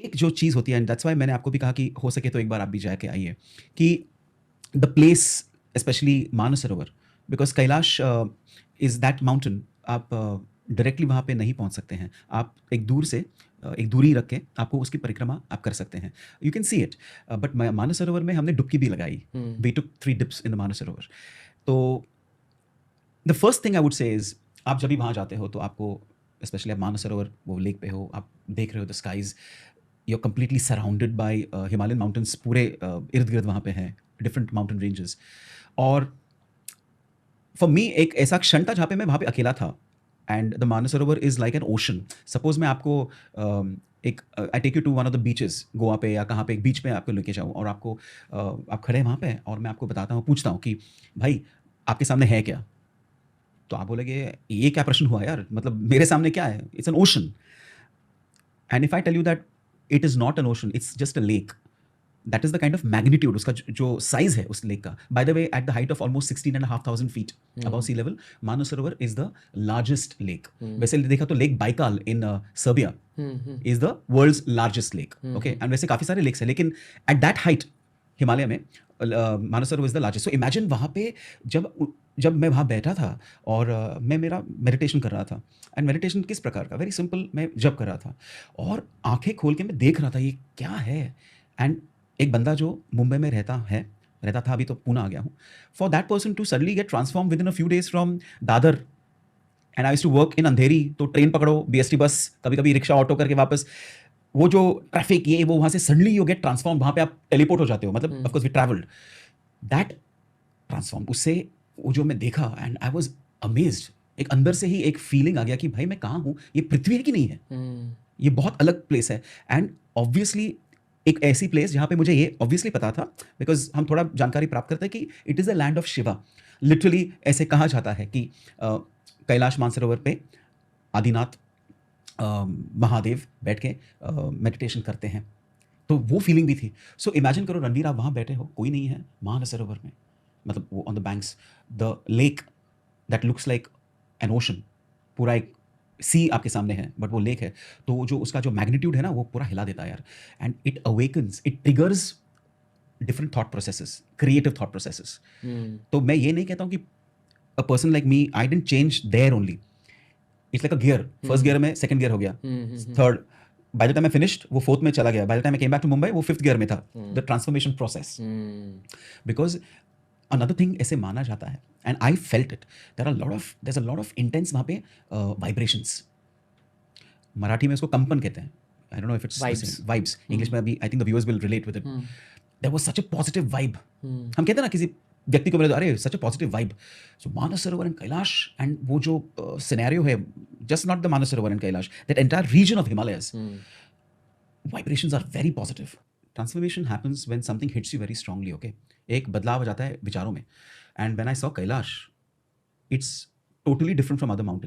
एक जो चीज़ होती है एंड दैट्स व्हाई मैंने आपको भी कहा कि हो सके तो एक बार आप भी जाके आइए कि the place specially Mansarovar because Kailash is that mountain आप डायरेक्टली वहाँ पे नहीं पहुँच सकते हैं। आप एक दूर से एक दूरी रख के आपको उसकी परिक्रमा आप कर सकते हैं। You can see it but म मानसरोवर में हमने डुबकी भी लगाई। हुँ। वी टूक 3 डिप्स इन द मानसरोवर। तो the first thing I would say is आप जब भी वहाँ जाते हो तो आपको स्पेशली आप मानसरोवर वो लेक पे हो, आप देख रहे हो the skies, you are completely surrounded by Himalayan mountains पूरे इर्द-गिर्द वहाँ पे हैं, डिफरेंट माउंटेन रेंजेस और फॉर मी एक ऐसा क्षण था जहाँ पे मैं वहाँ पे अकेला था and the Mansarovar is like an ocean. Suppose मैं आपको एक I take you to one of the beaches Goa पे या कहाँ पे एक बीच पे आपको लेके जाऊँ और आपको आप खड़े हैं वहाँ पे और मैं आपको बताता हूँ, पूछता हूँ कि भाई आपके सामने है क्या? तो आप बोलेंगे ये क्या प्रश्न हुआ यार? मतलब मेरे सामने क्या है? It's an ocean and if I tell you that it is not an ocean, it's just a lake. That is the kind of magnitude उसका जो साइज़ है उस लेक का। By the way at the height of almost 16,500 feet above sea level, Mansarovar is the largest lake. वैसे देखा तो lake Baikal in Serbia हुँ, हुँ। Is the world's largest lake. Okay and वैसे काफ़ी सारे लेक्स हैं लेकिन एट दैट हाइट हिमालय में Mansarovar is the largest. So imagine वहाँ पे जब मैं वहाँ बैठा था और मैं मेरा मेडिटेशन कर रहा था एंड मेडिटेशन किस प्रकार का? वेरी सिंपल, मैं जप कर रहा था और आँखें खोल के मैं देख रहा था ये क्या है? एंड एक बंदा जो मुंबई में रहता था, अभी तो पूना आ गया हूँ। For that person to suddenly get transform within a few days from Dadar and I used to work in Andheri, तो ट्रेन पकड़ो, बीएसटी बस, कभी-कभी रिक्शा, ऑटो करके वापस वो जो ट्रैफिक ये वो वहाँ से सडनली यू गेट ट्रांसफॉर्म, वहाँ पे आप टेलीपोर्ट हो जाते हो। मतलब of course we travelled that transform उससे वो जो मैं देखा एंड आई वाज़ अमेज़्ड। एक अंदर से ही एक फीलिंग आ गया कि भाई मैं कहाँ हूँ? ये पृथ्वी है कि नहीं है? हुँ। ये बहुत अलग प्लेस है एंड ऑब्वियसली एक ऐसी प्लेस जहाँ पे मुझे ये ऑब्वियसली पता था बिकॉज़ हम थोड़ा जानकारी प्राप्त करते हैं कि it is the land of Shiva. Literally ऐसे कहा जाता है कि कैलाश मानसरोवर पे आदिनाथ महादेव बैठ के मेडिटेशन करते हैं। तो वो फीलिंग भी थी। सो इमेजिन करो रणवीर, आप वहाँ बैठे हो, कोई नहीं है मानसरोवर में, मतलब वो on the banks, the lake that looks like an ocean, पूरा एक सी आपके सामने है बट वो लेक है। तो वो जो उसका जो मैग्नीट्यूड है ना वो पूरा हिला देता है यार and it awakens, it triggers different thought processes, creative thought processes. हुँ। तो मैं ये नहीं कहता हूँ कि a person like me I didn't change there only, it's like a gear, first gear में सेकंड गियर हो गया, हुँ, हुँ, हुँ। Third, by the time I finished वो फोर्थ में चला गया, by the time I came back to Mumbai वो फिफ्थ गियर में था। द ट्रांसफॉर्मेशन प्रोसेस हुँ। बिकॉज अनदर थिंग ऐसे माना जाता है and I felt it, there a lot of intense वहाँ पे वाइब्रेशंस, मराठी में इसको कंपन कहते हैं, I don't know if it's the same, vibes. Vibes English हुँ, में, अभी I think the viewers will relate with it. हुँ, there was such a positive vibe. हुँ, हम कहते हैं ना किसी व्यक्ति को मिले तो अरे सच a positive vibe. So Manas Sarovar and Kailash and वो जो सिनेरियो है, just not the Manas Sarovar and Kailash, that entire reason of Himalayas, hmm, vibrations are very positive. Transformation happens when something hits you very strongly, okay? एक बदलाव आ जाता है विचारों में, and when I saw Kailash, it's totally different from other mountains.